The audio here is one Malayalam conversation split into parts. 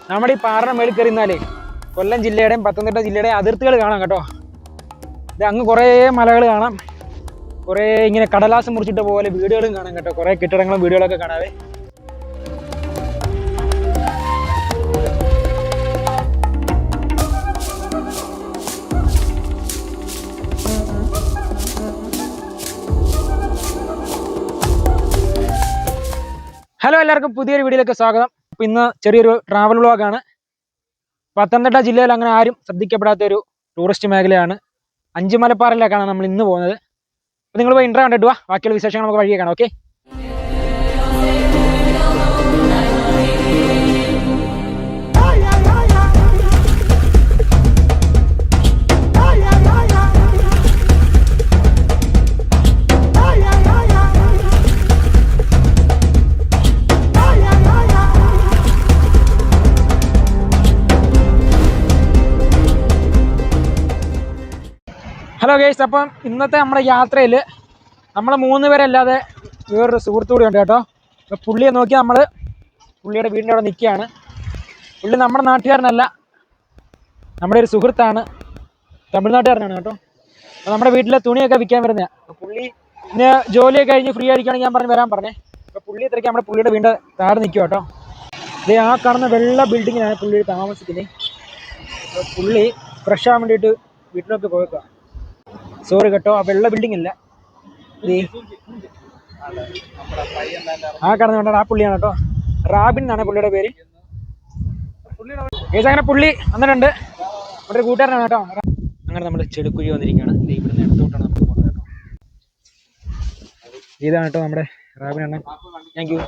നമ്മുടെ ഈ പാറയുടെ മേളിൽ കയറി നിന്നാലേ കൊല്ലം ജില്ലയുടെയും പത്തനംതിട്ട ജില്ലയുടെയും അതിർത്തികൾ കാണാം കേട്ടോ. ഇത് അങ്ങ് കുറേ മലകൾ കാണാം, കുറേ ഇങ്ങനെ കടലാസം മുറിച്ചിട്ട പോലെ വീടുകളും കാണാം കേട്ടോ. കുറേ കെട്ടിടങ്ങളും വീടുകളൊക്കെ കാണാവേ. ഹലോ, എല്ലാവർക്കും പുതിയൊരു വീഡിയോയിലേക്ക് സ്വാഗതം. അപ്പോൾ ഇന്ന് ചെറിയൊരു ട്രാവൽ വ്ളോഗാണ്. പത്തനംതിട്ട ജില്ലയിൽ അങ്ങനെ ആരും ശ്രദ്ധിക്കപ്പെടാത്ത ഒരു ടൂറിസ്റ്റ് മേഖലയാണ് അഞ്ചുമലപ്പാറയിലേക്കാണ് നമ്മൾ ഇന്ന് പോകുന്നത്. അപ്പോൾ നിങ്ങൾ പോയി ഇൻട്രോ കണ്ടിട്ട് വാ, ബാക്കിയുള്ള വിശേഷങ്ങൾ നമുക്ക് വഴിയെ കാണാം. ഓക്കെ. ഹലോ ഗൈസ്, അപ്പം ഇന്നത്തെ നമ്മുടെ യാത്രയിൽ നമ്മൾ 3 പേരല്ലാതെ വേറൊരു സുഹൃത്തു കൂടി ഉണ്ട് കേട്ടോ. അപ്പോൾ പുള്ളിയെ നോക്കി നമ്മൾ പുള്ളിയുടെ വീടിൻ്റെ അവിടെ നിൽക്കുകയാണ്. പുള്ളി നമ്മുടെ നാട്ടുകാരനല്ല, നമ്മുടെ ഒരു സുഹൃത്താണ്, തമിഴ്നാട്ടുകാരനാണ് കേട്ടോ. അപ്പോൾ നമ്മുടെ വീട്ടിലെ തുണിയൊക്കെ വിൽക്കാൻ വരുന്നതാണ്. അപ്പോൾ പുള്ളി ഇന്ന് ജോലിയൊക്കെ കഴിഞ്ഞ് ഫ്രീ ആയിരിക്കുകയാണെങ്കിൽ ഞാൻ വരാൻ പറഞ്ഞേ. അപ്പോൾ പുള്ളി ഇത്രയ്ക്ക് നമ്മുടെ പുള്ളിയുടെ വീടിൻ്റെ താഴെ നിൽക്കുക കേട്ടോ. ഇത് ആ കാണുന്ന വെള്ള ബിൽഡിങ്ങിലാണ് പുള്ളി താമസിക്കുന്നത്. അപ്പോൾ പുള്ളി ഫ്രഷ് ആവാൻ വേണ്ടിയിട്ട് വീട്ടിലൊക്കെ പോയേക്കുക. സോറി കേട്ടോ, ആ വെള്ള ബിൽഡിംഗ് ഇല്ല, ആ കാണുന്നുണ്ടോ, ആ പുള്ളിയാണ് കേട്ടോ. റാബിൻ എന്നാണ് പുള്ളിയുടെ പേര്. അങ്ങനെ പുള്ളി വന്നിട്ടുണ്ട്, നമ്മുടെ ഒരു കൂട്ടുകാരനാണ് കേട്ടോ. അങ്ങനെ നമ്മൾ ചെടുക്കുഴി വന്നിരിക്കുകയാണ്. ഇവിടുന്ന് എടുത്തോട്ടാണ് നമ്മൾ പോകുന്നത് കേട്ടോ. ഇതാണ് കേട്ടോ നമ്മുടെ റാബിൻ അണ്ണൻ. Thank you.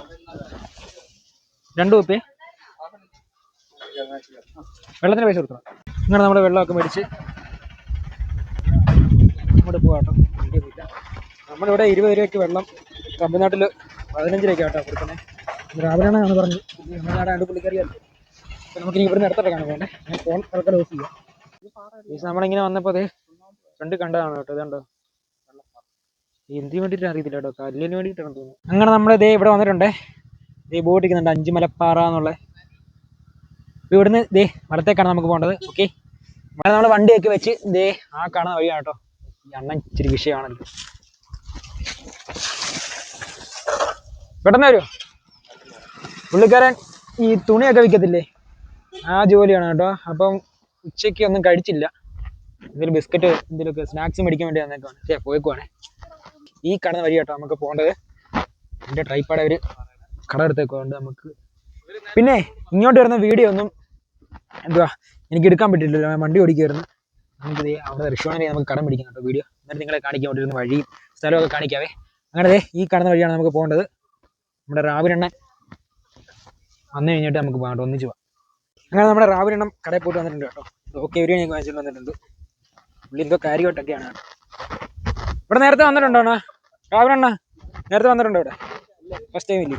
2 കുപ്പി വെള്ളത്തിന് പൈസ കൊടുക്കണം. അങ്ങനെ നമ്മൾ വെള്ളമൊക്കെ മേടിച്ച് അങ്ങോട്ട് പോകാം കേട്ടോ. നമ്മളിവിടെ 20 രൂപയ്ക്ക് വെള്ളം, തമിഴ്നാട്ടിൽ 15 രൂപയ്ക്ക് കേട്ടോ കൊടുക്കുന്നത്. രാവിലെയാണ് പറഞ്ഞത്, തമിഴ്നാട് പുള്ളിക്കറിയല്ലോ. അപ്പോൾ നമുക്കിനി ഇവിടുന്ന് എടുത്തിട്ടൊക്കെയാണ് പോകണ്ടേ. ഞാൻ ഫോൺ തൽക്കാലം ഓഫ് ചെയ്യാം. നമ്മളിങ്ങനെ വന്നപ്പോൾ അതേ ഫ്രണ്ട് കണ്ടതാണ് കേട്ടോ. ഇതുണ്ടോ, എന്തിനു വേണ്ടിയിട്ട് അറിയത്തില്ല കേട്ടോ, കല്ലിന് വേണ്ടിയിട്ടാണ് തോന്നുന്നു. അങ്ങനെ നമ്മൾ ഇതേ ഇവിടെ വന്നിട്ടുണ്ടേ. ഇതേ ബോട്ട് ഇരിക്കുന്നുണ്ട്, അഞ്ചുമലപ്പാറ എന്നുള്ള. ഇവിടുന്ന് ഇതേ വലത്തേക്കാണ് നമുക്ക് പോകേണ്ടത്. ഓക്കെ, ഇവിടെ നമ്മൾ വണ്ടിയൊക്കെ വെച്ച് ഇതേ ആ കാണുന്ന വഴിയാണ് കേട്ടോ. ഈ അണ്ണൻ ഇച്ചിരി വിഷയമാണല്ലോ. പെട്ടെന്ന് വരുമോ? പുള്ളിക്കാരൻ ഈ തുണിയൊക്കെ വിൽക്കത്തില്ലേ, ആ ജോലിയാണ് കേട്ടോ. അപ്പം ഉച്ചയ്ക്ക് ഒന്നും കഴിച്ചില്ല, എന്തെങ്കിലും ബിസ്ക്കറ്റ് എന്തെങ്കിലുമൊക്കെ സ്നാക്സ് മേടിക്കാൻ വേണ്ടി വന്നേക്കാണ്. പോയേക്കുവാണേ. ഈ കാണുന്ന വഴി കേട്ടോ നമുക്ക് പോകേണ്ടത്. എൻ്റെ ട്രൈപ്പാടെ ഒരു കട എടുത്തേക്കുണ്ട് നമുക്ക്. പിന്നെ ഇങ്ങോട്ട് വരുന്ന വീഡിയോ ഒന്നും എന്തുവാ എനിക്ക് എടുക്കാൻ പറ്റില്ലല്ലോ, വണ്ടി ഓടിക്കുമായിരുന്നു. നമുക്കിത് അവിടെ റിഷോണിൽ നമുക്ക് കടം പിടിക്കാം കേട്ടോ വീഡിയോ. എന്നിട്ട് നിങ്ങളെ കാണിക്കാൻ വേണ്ടിയിരുന്ന വഴിയും സ്ഥലമൊക്കെ കാണിക്കാവേ. അങ്ങനെ ഈ കാണുന്ന വഴിയാണ് നമുക്ക് പോകേണ്ടത്. നമ്മുടെ റാബിനെണ്ണൻ വന്നു കഴിഞ്ഞിട്ട് നമുക്ക് പോകാം, ഒന്നിച്ച് പോകാം. അങ്ങനെ നമ്മുടെ റാബിനെണ്ണം കടയിൽ പോയിട്ട് വന്നിട്ടുണ്ട് കേട്ടോ. ഓക്കെ, ഒരു ഞാൻ വാങ്ങിച്ചിട്ട് വന്നിട്ടുണ്ട്. പുള്ളി എന്തോ കാര്യമായിട്ടൊക്കെയാണ് കേട്ടോ. ഇവിടെ നേരത്തെ വന്നിട്ടുണ്ടോ അണ്ണാ? റാബിനെണ്ണ നേരത്തെ വന്നിട്ടുണ്ടോ ഇവിടെ? ഫസ്റ്റ് ടൈം ഇല്ലേ?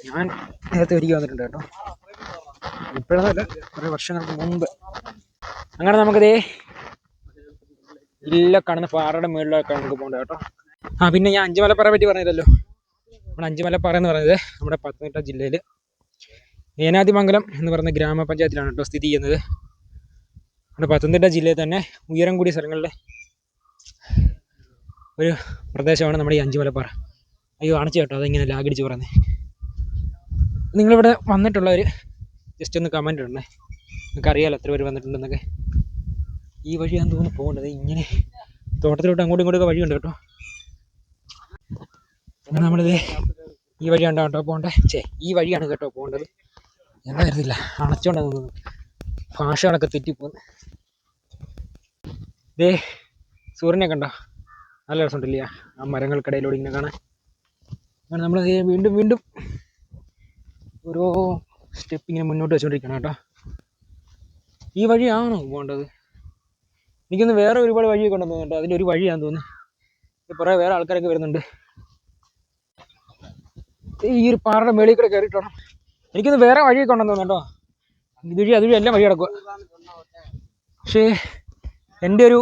ഞാൻ നേരത്തെ ഒരിക്കൽ വന്നിട്ടുണ്ട് കേട്ടോ, ഇപ്പോഴൊന്നുമല്ല, കുറേ വർഷങ്ങൾക്ക് മുമ്പ്. അങ്ങനെ നമുക്കിതേ ഇല്ല കാണുന്ന പാറയുടെ മുകളിലൊക്കെ നമുക്ക് പോകേണ്ടത് കേട്ടോ. പിന്നെ ഞാൻ അഞ്ചുമലപ്പാറയെ പറ്റി പറഞ്ഞില്ലല്ലോ. നമ്മുടെ അഞ്ചുമലപ്പാറ എന്ന് പറയുന്നത് നമ്മുടെ പത്തനംതിട്ട ജില്ലയിൽ ഏനാതിമംഗലം എന്ന് പറയുന്ന ഗ്രാമപഞ്ചായത്തിലാണ് കേട്ടോ സ്ഥിതി ചെയ്യുന്നത്. നമ്മുടെ പത്തനംതിട്ട ജില്ലയിൽ തന്നെ ഉയരം കൂടിയ സ്ഥലങ്ങളിലെ ഒരു പ്രദേശമാണ് നമ്മുടെ ഈ അഞ്ചുമലപ്പാറ. അയ്യോ അണച്ചു കേട്ടോ, അതിങ്ങനെ ലാഗടിച്ച് പറയുന്നത്. നിങ്ങളിവിടെ വന്നിട്ടുള്ളവർ ജസ്റ്റ് ഒന്ന് കമൻറ്റ് ഇടണേ, നിങ്ങൾക്ക് അറിയാമല്ലോ എത്ര പേര് വന്നിട്ടുണ്ടെന്നൊക്കെ. ഈ വഴിയാന്ന് തോന്നുന്നു പോകേണ്ടത്. ഇങ്ങനെ തോട്ടത്തിലോട്ട് അങ്ങോട്ടും ഇങ്ങോട്ടൊക്കെ വഴിയുണ്ട് കേട്ടോ. അങ്ങനെ നമ്മളിത് ഈ വഴിയാണ് കേട്ടോ പോകേണ്ടത്. ഈ വഴിയാണ് കേട്ടോ പോകേണ്ടത്. എന്താ വരുന്നില്ല, അണച്ചോണ്ടെന്ന് തോന്നുന്നു, ഭാഷകളൊക്കെ തെറ്റിപ്പോകുന്നു. ഇതേ സൂര്യനെ കണ്ടോ, നല്ല രസമുണ്ടല്ലേ ആ മരങ്ങൾക്കിടയിലൂടെ ഇങ്ങനെ കാണാൻ. അങ്ങനെ നമ്മൾ വീണ്ടും വീണ്ടും ഓരോ സ്റ്റെപ്പ് ഇങ്ങനെ മുന്നോട്ട് വെച്ചുകൊണ്ടിരിക്കണം കേട്ടോ. ഈ വഴിയാണോ പോകേണ്ടത്? എനിക്കൊന്ന് വേറെ ഒരുപാട് വഴിയൊക്കെ ഉണ്ടെന്ന് തോന്നുന്നു കേട്ടോ. അതിലൊരു വഴിയാണെന്ന് തോന്നുന്നു. കുറേ വേറെ ആൾക്കാരൊക്കെ വരുന്നുണ്ട്. ഈ ഒരു പാറയുടെ മേളിൽ കൂടെ കയറിയിട്ട് വേണം. എനിക്കൊന്ന് വേറെ വഴിയൊക്കെ ഉണ്ടെന്ന് തോന്നുന്നു കേട്ടോ. ഇതുവഴി അതുവഴി എല്ലാം വഴി കിടക്കുക. പക്ഷേ എൻ്റെ ഒരു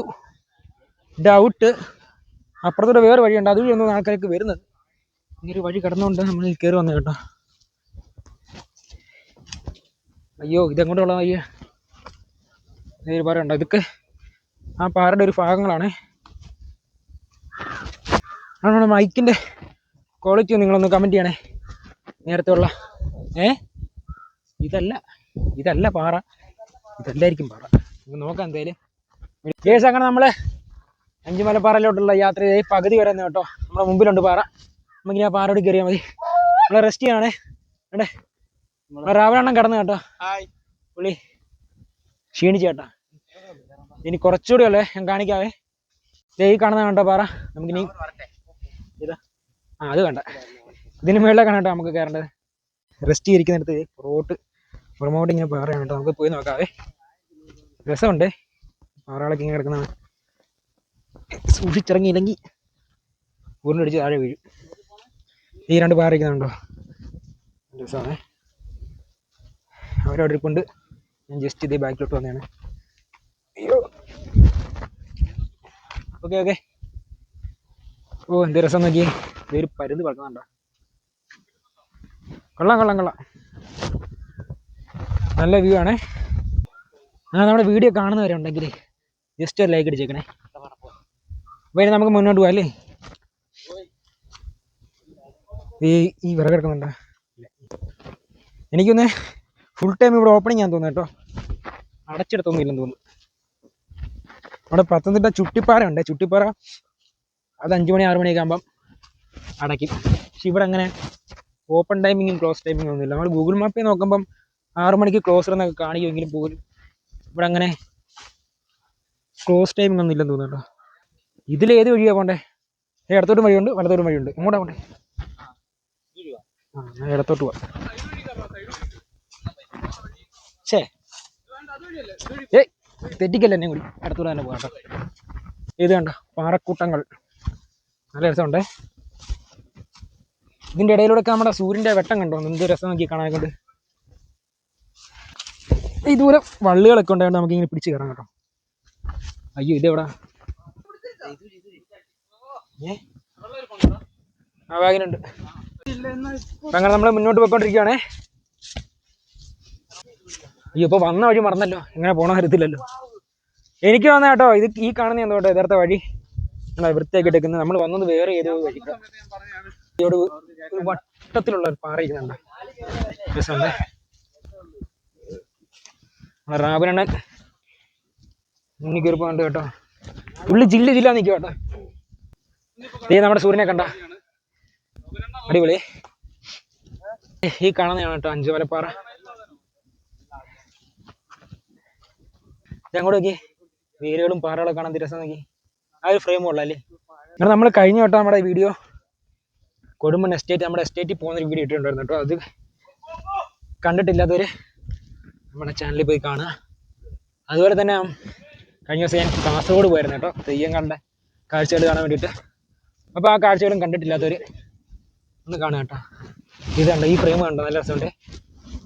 ഡൗട്ട്, അപ്പുറത്തൂടെ വേറെ വഴിയുണ്ട്, അതുവഴി ഒന്നും ആൾക്കാരൊക്കെ വരുന്നത്. ഈ ഒരു വഴി കിടന്നുകൊണ്ട് നമ്മൾ കയറി വന്നത് കേട്ടോ. അയ്യോ ഇതെങ്ങോട്ടുള്ള അയ്യോ ഒരു പാറ ഉണ്ടോ? ഇതൊക്കെ ആ പാറയുടെ ഒരു ഭാഗങ്ങളാണ്. നമ്മുടെ മൈക്കിൻ്റെ ക്വാളിറ്റി നിങ്ങളൊന്ന് കമൻറ്റ് ചെയ്യണേ. നേരത്തെ ഉള്ള ഇതല്ല പാറ, ഇതല്ലായിരിക്കും പാറ. നമുക്ക് നോക്കാം എന്തായാലും. കേസ് അങ്ങനെ നമ്മൾ അഞ്ചുമലപ്പാറയിലോട്ടുള്ള യാത്ര ചെയ്ത് പകുതി വരെ കേട്ടോ. നമ്മുടെ മുമ്പിലുണ്ട് പാറ. നമുക്കിനി ആ പാറയോട് കയറിയാൽ മതി. നമ്മൾ റെസ്റ്റ് ചെയ്യാണേ. അല്ലേ രാവിലെണ്ണം കിടന്നു കേട്ടോ. പുള്ളി ക്ഷീണിച്ചു കേട്ടോ. ഇനി കുറച്ചുകൂടി അല്ലേ ഞാൻ കാണിക്കാവേ. ഈ കാണുന്ന കേട്ടോ പാറ. നമുക്കിനി ഇതാ അത് വേണ്ട, ഇതിന് മുകളിലേക്കാണ് കേട്ടോ നമുക്ക് കയറേണ്ടത്. റെസ്റ്റ് ചെയ്തിരിക്കുന്നിടത്ത് പുറമോട്ട് ഇങ്ങനെ പാറയാണ് കേട്ടോ. നമുക്ക് പോയി നോക്കാവേ. രസമുണ്ട് പാറകളൊക്കെ ഇങ്ങനെ കിടക്കുന്നതാണ്. സൂക്ഷിച്ചിറങ്ങിയില്ലെങ്കിൽ ഉരുണ്ടടിച്ച് താഴെ വീഴും. ഈ രണ്ട് പാറ ഇരിക്കുന്നുണ്ടോ? രസമാണ്. അവരവിടെ ഇരിപ്പുണ്ട്. ഞാൻ ജസ്റ്റ് ഇതേ ബാക്കിലോട്ട് വന്നതാണ്. അയ്യോ ഓക്കെ. ഓ എന്ത് രസം നോക്കി. ഇതൊരു പരുന്ത് പറക്കുന്നുണ്ടോ? കൊള്ളാം. നല്ല വ്യൂ ആണേ. നമ്മുടെ വീഡിയോ കാണുന്നവരുണ്ടെങ്കിൽ ജസ്റ്റ് ഒരു ലൈക്ക് അടിച്ചേക്കണേ. അപ്പോൾ ഇനി നമുക്ക് മുന്നോട്ട് പോകാം അല്ലേ? ഈ വിറക് കിടക്കുന്നുണ്ടോ? എനിക്കൊന്ന് ഫുൾ ടൈം ഇവിടെ ഓപ്പണിങ് ആണെന്ന് തോന്നുന്നു കേട്ടോ. അടച്ചെടുത്തൊന്നുമില്ലെന്ന് തോന്നുന്നു. അവിടെ പത്തനംതിട്ട ചുട്ടിപ്പാറ ഉണ്ട്. ചുട്ടിപ്പാറ അത് 5 മണി 6 മണിയൊക്കെ ആകുമ്പം അടയ്ക്കും. പക്ഷെ ഇവിടെ അങ്ങനെ ഓപ്പൺ ടൈമിങ്ങും ക്ലോസ് ടൈമിങ്ങും ഒന്നുമില്ല. നമ്മൾ ഗൂഗിൾ മാപ്പിൽ നോക്കുമ്പം 6 മണിക്ക് ക്ലോസർ എന്നൊക്കെ കാണിക്കുമെങ്കിലും പോലും ഇവിടെ അങ്ങനെ ക്ലോസ് ടൈമിംഗ് ഒന്നും ഇല്ലെന്ന് തോന്നുന്നു കേട്ടോ. ഇതിലേത് വഴിയാണ് പോകണ്ടേ? ഇടത്തോട്ടും വഴിയുണ്ട്, വലത്തോട്ടും വഴിയുണ്ട്. എങ്ങോട്ടാ പോകണ്ടേ? ഞാൻ ഇടത്തോട്ട് പോവാം. തെറ്റിക്കല്ല എന്നെ കൂടി. ഇടത്തോട്ട് തന്നെ പോകാം കേട്ടോ. ഇത് കണ്ടോ പാറക്കൂട്ടങ്ങൾ, നല്ല രസമുണ്ടേ. ഇതിൻ്റെ ഇടയിലൂടെയൊക്കെ നമ്മുടെ സൂര്യൻ്റെ വെട്ടം കണ്ടോ? എന്ത് രസം നോക്കി കാണാൻ കൊണ്ട്. ഈ ദൂരം വള്ളികളൊക്കെ ഉണ്ടായത് നമുക്കിങ്ങനെ പിടിച്ച് കയറാം കേട്ടോ. അയ്യോ ഇതെവിടാ? ആ വാഗിനുണ്ട്. അങ്ങനെ നമ്മൾ മുന്നോട്ട് പോയിക്കൊണ്ടിരിക്കുകയാണേ. അയ്യോ ഇപ്പോൾ വന്ന വഴി മറന്നല്ലോ. എങ്ങനെ പോകണം അറിയത്തില്ലല്ലോ. എനിക്ക് വന്ന കേട്ടോ ഇത് ഈ കാണുന്ന എന്തോട്ടോ യഥാർത്ഥ വഴി വൃത്തിയാക്കി എടുക്കുന്നത്. നമ്മൾ വന്നത് വേറെ ഏതോ വഴിക്കാണ്. ഒരു വട്ടത്തിലുള്ള ഒരു പാറ ഇരിക്കുന്നുണ്ട്. രസമുണ്ട്. റാബിനെണ്ണൻ മുന്നിൽ കയറി പോകണ്ട് കേട്ടോ. പുള്ളി ജില്ല നിൽക്കുക കേട്ടോ. നമ്മുടെ സൂര്യനെ കണ്ട അടിപൊളി. ഈ കാണുന്നതാണ് കേട്ടോ അഞ്ചുമലപ്പാറ. ഇതങ്ങോട്ട് നോക്കി. വേരുകളും പാറകളൊക്കെ കാണാൻ രസം നോക്കി. ആ ഒരു ഫ്രെയിം ഉള്ളല്ലേ. അങ്ങനെ നമ്മൾ കഴിഞ്ഞ കേട്ടോ നമ്മുടെ വീഡിയോ കൊടുമ്പൻ എസ്റ്റേറ്റ്, നമ്മുടെ എസ്റ്റേറ്റിൽ പോകുന്നൊരു വീഡിയോ ഇട്ടിട്ടുണ്ടായിരുന്നു കേട്ടോ. അത് കണ്ടിട്ടില്ലാത്തവർ നമ്മുടെ ചാനലിൽ പോയി കാണുക. അതുപോലെ തന്നെ കഴിഞ്ഞ ദിവസം ഞാൻ കാസർഗോഡ് പോയിരുന്നു കേട്ടോ, തെയ്യം കണ്ട കാഴ്ചകൾ കാണാൻ വേണ്ടിയിട്ട്. അപ്പോൾ ആ കാഴ്ചകളും കണ്ടിട്ടില്ലാത്തവർ ഒന്ന് കാണുക കേട്ടോ. ഇത് കണ്ടോ, ഈ ഫ്രെയിം കണ്ടോ, നല്ല രസമുണ്ട്.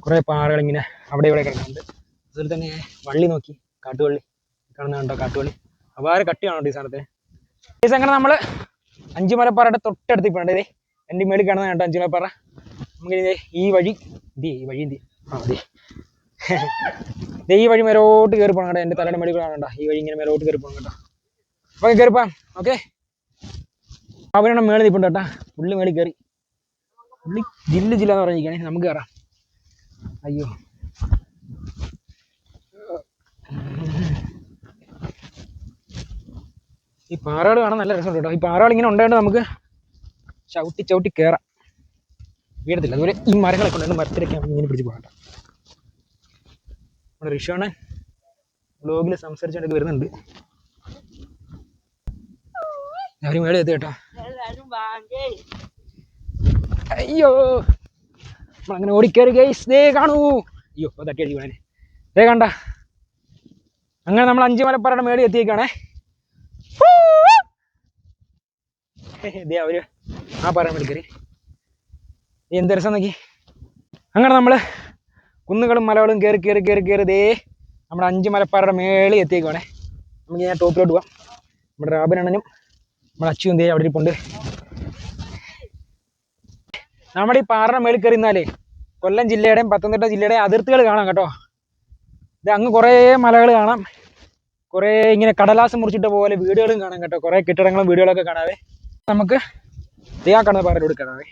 കുറേ പാറകളിങ്ങനെ അവിടെ ഇവിടെ കിടക്കുന്നുണ്ട്. അതുപോലെ തന്നെ വള്ളി നോക്കി, കാട്ടുവള്ളി കാണുന്ന കണ്ടോ, കാട്ടുവള്ളി അപാര കട്ടിയാണോ ഈ സാധനത്തിന്. ഈ അങ്ങനെ നമ്മൾ അഞ്ചുമലപ്പാറയുടെ തൊട്ടടുത്ത് ഇപ്പോൾ ഉണ്ട്. എൻ്റെ മേളിൽ കാണുന്ന കേട്ടോ അഞ്ചുമലപ്പാറ. നമുക്ക് ഈ വഴി ഈ വഴി മേലോട്ട് കയറി പോകണം കേട്ടോ. എൻ്റെ തലയുടെ മേളിൽ കാണണ്ട ഈ വഴി ഇങ്ങനെ മേലോട്ട് കയറി പോകണം കേട്ടോ. അപ്പോൾ കയറിപ്പോം. ഓക്കെ, അവരുടെ മേളിൽ നിൽപ്പുണ്ട് കേട്ടോ. പുള്ളി മേളിൽ കയറി. പുള്ളി ജില്ല എന്ന് പറഞ്ഞിരിക്കണേ. നമുക്ക് കയറാം. അയ്യോ ഈ പാറകൾ കാണാൻ നല്ല രസമുണ്ട് കേട്ടോ. ഈ പാറകൾ ഇങ്ങനെ ഉണ്ടായിട്ട് നമുക്ക് ചവിട്ടി കയറാം. വീഴത്തില്ല. അതുപോലെ ഈ മരങ്ങളൊക്കെ ഉണ്ടായിട്ട് മരത്തിലൊക്കെ ഇങ്ങനെ പിടിച്ച് പോകണ്ട. നമ്മുടെ ഋഷാണ് വ്ലോഗിൽ സംസാരിച്ചുകൊണ്ടൊക്കെ വരുന്നുണ്ട്. അവരും മേളിൽ എത്തി കേട്ടോ. അയ്യോ നമ്മളങ്ങനെ ഓടിക്കയറി ഗൈസ്. ദേ കാണൂ. അയ്യോ തട്ടി അടിച്ചു പോണേ. ദേ കണ്ട. അങ്ങനെ നമ്മൾ അഞ്ചുമലപ്പാറയുടെ മേളിൽ എത്തിയേക്കാണേ. ദേ അവര് ആ പാറ മേളിൽ കയറി. എന്ത് രസം നോക്കി. അങ്ങനെ നമ്മൾ കുന്നുകളും മലകളും കയറി ദേ നമ്മുടെ അഞ്ചുമലപ്പാറയുടെ മേളിൽ എത്തിയേക്കുവാണേ. നമുക്ക് ഞാൻ ടോപ്പിലോട്ട് പോവാം. നമ്മുടെ റാബിനണ്ണനും നമ്മുടെ അച്ചുവും ദേ അവിടെ ഇരിപ്പുണ്ട്. നമ്മുടെ ഈ പാറയുടെ മേളിൽ കയറി നിന്നാലേ കൊല്ലം ജില്ലയുടെയും പത്തനംതിട്ട ജില്ലയുടെയും അതിർത്തികൾ കാണാം കേട്ടോ. ഇത് അങ്ങ് കുറേ മലകൾ കാണാം, കുറേ ഇങ്ങനെ കടലാസ് മുറിച്ചിട്ട പോലെ വീടുകളും കാണാം കേട്ടോ, കുറേ കെട്ടിടങ്ങളും വീടുകളൊക്കെ കാണാവേ. നമുക്ക് കാണുന്ന പാറയിലൂടെ കാണാവേ.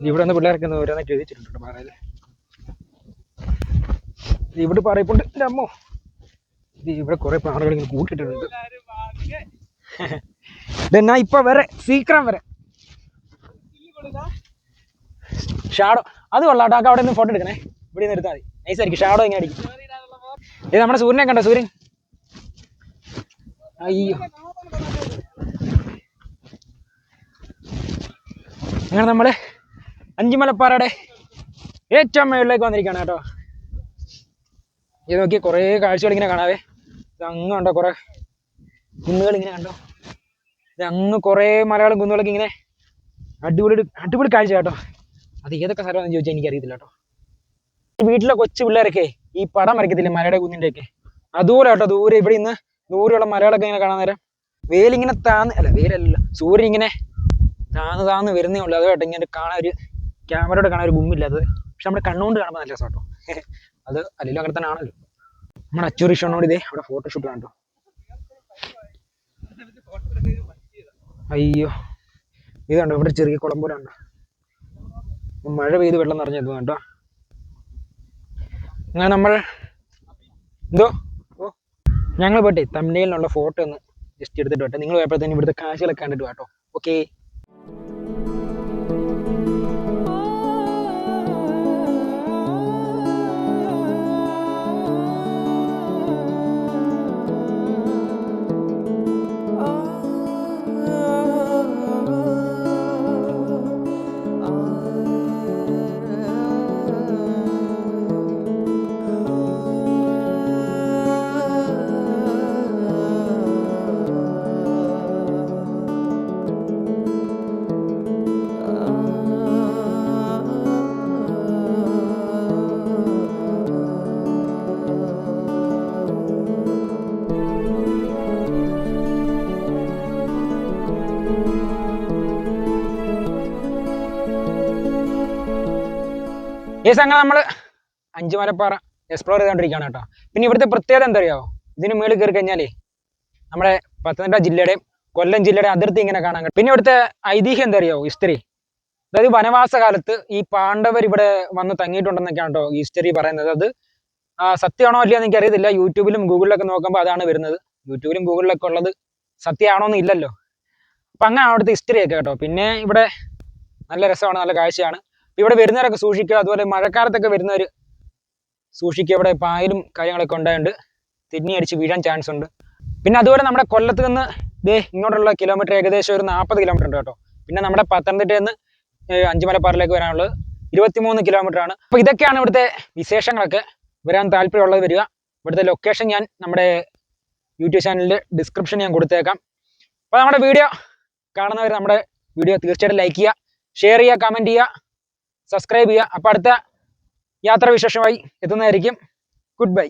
ഇവിടെ നിന്ന് പിള്ളേർക്ക് ഓരോന്നൊക്കെ എഴുതിച്ചിട്ടുണ്ട് പാറയിൽ. ഇവിടെ പറയപ്പുണ്ട് എൻ്റെ അമ്മോ. ഇവിടെ കുറെ പാറകൾ ഇങ്ങനെ കൂട്ടിയിട്ടുണ്ട്. ഇതെന്നാ ഇപ്പൊ വരെ സീക്രം വരെ ഷാഡോ അത് കൊള്ളാട്ടോ. അവിടെ നിന്ന് ഫോട്ടോ എടുക്കണേ, ഇവിടെ നിന്ന് എടുത്താൽ മതി, നൈസായിരിക്കും. ഷാഡോ ഇങ്ങനെ അടിക്കും. ഇത് നമ്മുടെ സൂര്യനെ കണ്ടോ, സൂര്യൻ. അയ്യോ, അങ്ങനെ നമ്മള് അഞ്ചുമലപ്പാറയുടെ ഏറ്റവും മുകളിലേക്ക് വന്നിരിക്കുകയാണ് കേട്ടോ. ഇത് നോക്കി കുറേ കാഴ്ചകൾ ഇങ്ങനെ കാണാവേ. ഇത് അങ്ങ് കണ്ടോ, കുറെ കുന്നുകൾ ഇങ്ങനെ കണ്ടോ. ഇത് അങ്ങ് കുറേ മലകളും കുന്നുകളൊക്കെ ഇങ്ങനെ അടിപൊളി കാഴ്ച കേട്ടോ. അത് ഏതൊക്കെ സ്ഥലമാണെന്ന് ചോദിച്ചാൽ എനിക്കറിയത്തില്ല കേട്ടോ. വീട്ടിലെ കൊച്ചു പിള്ളേരൊക്കെ ഈ പടം വരയ്ക്കത്തില്ലേ മലയുടെ കുന്നിൻ്റെ ഒക്കെ, അതുപോലെ കേട്ടോ. ദൂരെ ഇവിടെ ഇന്ന് ദൂരെയുള്ള മലകളൊക്കെ ഇങ്ങനെ കാണാൻ നേരം വെയിലിങ്ങനെ വെയിലല്ല, സൂര്യൻ ഇങ്ങനെ താന്ന് വരുന്നേ ഉള്ളൂ. അത് കേട്ടോ ഇങ്ങനെ കാണാൻ ഒരു ക്യാമറയോടെ കാണാൻ ഒരു ഗുമ്മില്ലാത്തത്. പക്ഷെ നമ്മുടെ കണ്ണുകൊണ്ട് കാണുമ്പോൾ നല്ല രസം കേട്ടോ. അത് അല്ലെങ്കിലും അങ്ങനെ തന്നെ ആണല്ലോ. നമ്മുടെ അച്ചൂറിഷോണോട് ഇതേ അവിടെ ഫോട്ടോഷൂട്ട് കണ്ടോ. അയ്യോ, ഇത് കണ്ടോ, ഇവിടെ ചെറിയ കുളം പോലെ ഉണ്ടോ. മഴ പെയ്ത് വെള്ളം നിറഞ്ഞത് കേട്ടോ. അങ്ങനെ നമ്മൾ ഞങ്ങൾ പോട്ടെ തമിഴ്നാട്ടിലുള്ള ഫോട്ടോ ഒന്ന് ജസ്റ്റ് എടുത്തിട്ട് പോട്ടെ. നിങ്ങൾ പോയപ്പോഴത്തേനും ഇവിടുത്തെ കാഴ്ചകളൊക്കെ കണ്ടിട്ട് കേട്ടോ. ഓക്കെ. ഈ സംഘം നമ്മൾ അഞ്ചുമലപ്പാറ എക്സ്പ്ലോർ ചെയ്തുകൊണ്ടിരിക്കുകയാണ് കേട്ടോ. പിന്നെ ഇവിടുത്തെ പ്രത്യേകത എന്താ അറിയാമോ, ഇതിന് മുകളിൽ കയറി കഴിഞ്ഞാലേ നമ്മുടെ പത്തനംതിട്ട ജില്ലയുടെയും കൊല്ലം ജില്ലയുടെ അതിർത്തി ഇങ്ങനെ കാണാൻ കഴിയും. പിന്നെ ഇവിടുത്തെ ഐതിഹ്യം എന്താ അറിയാമോ, ഹിസ്റ്ററി. അതായത് വനവാസ കാലത്ത് ഈ പാണ്ഡവർ ഇവിടെ വന്ന് തങ്ങിയിട്ടുണ്ടെന്നൊക്കെയാണ് കേട്ടോ ഹിസ്റ്ററി പറയുന്നത്. അത് സത്യമാണോ അല്ലയോ എന്ന് എനിക്കറിയത്തില്ല. യൂട്യൂബിലും ഗൂഗിളിലൊക്കെ നോക്കുമ്പോൾ അതാണ് വരുന്നത്. യൂട്യൂബിലും ഗൂഗിളിലൊക്കെ ഉള്ളത് സത്യമാണോ എന്ന് ഇല്ലല്ലോ. അപ്പം അങ്ങനെ അവിടുത്തെ ഹിസ്റ്ററിയൊക്കെ കേട്ടോ. പിന്നെ ഇവിടെ നല്ല രസമാണ്, നല്ല കാഴ്ചയാണ്. ഇവിടെ വരുന്നവരൊക്കെ സൂക്ഷിക്കുക. അതുപോലെ മഴക്കാലത്തൊക്കെ വരുന്നവർ സൂക്ഷിക്കുക. ഇവിടെ പായലും കാര്യങ്ങളൊക്കെ ഉണ്ടായതുകൊണ്ട് തിന്നി അടിച്ച് വീഴാൻ ചാൻസ് ഉണ്ട്. പിന്നെ അതുപോലെ നമ്മുടെ കൊല്ലത്ത് നിന്ന് ഇങ്ങോട്ടുള്ള കിലോമീറ്റർ ഏകദേശം ഒരു 40 കിലോമീറ്റർ ഉണ്ട് കേട്ടോ. പിന്നെ നമ്മുടെ പത്തനംതിട്ടയിൽ നിന്ന് അഞ്ചുമലപ്പാറയിലേക്ക് വരാനുള്ളത് 23 കിലോമീറ്റർ ആണ്. അപ്പോൾ ഇതൊക്കെയാണ് ഇവിടുത്തെ വിശേഷങ്ങളൊക്കെ. വരാൻ താല്പര്യമുള്ളത് വരിക. ഇവിടുത്തെ ലൊക്കേഷൻ ഞാൻ നമ്മുടെ യൂട്യൂബ് ചാനലിൽ ഡിസ്ക്രിപ്ഷൻ ഞാൻ കൊടുത്തേക്കാം. അപ്പോൾ നമ്മുടെ വീഡിയോ കാണുന്നവർ നമ്മുടെ വീഡിയോ തീർച്ചയായിട്ടും ലൈക്ക് ചെയ്യുക, ഷെയർ ചെയ്യുക, കമൻറ്റ് ചെയ്യുക, സബ്സ്ക്രൈബ് ചെയ്യുക. അപ്പോൾ അടുത്ത യാത്രാവിശേഷമായി എത്തുന്നതായിരിക്കും. Good bye.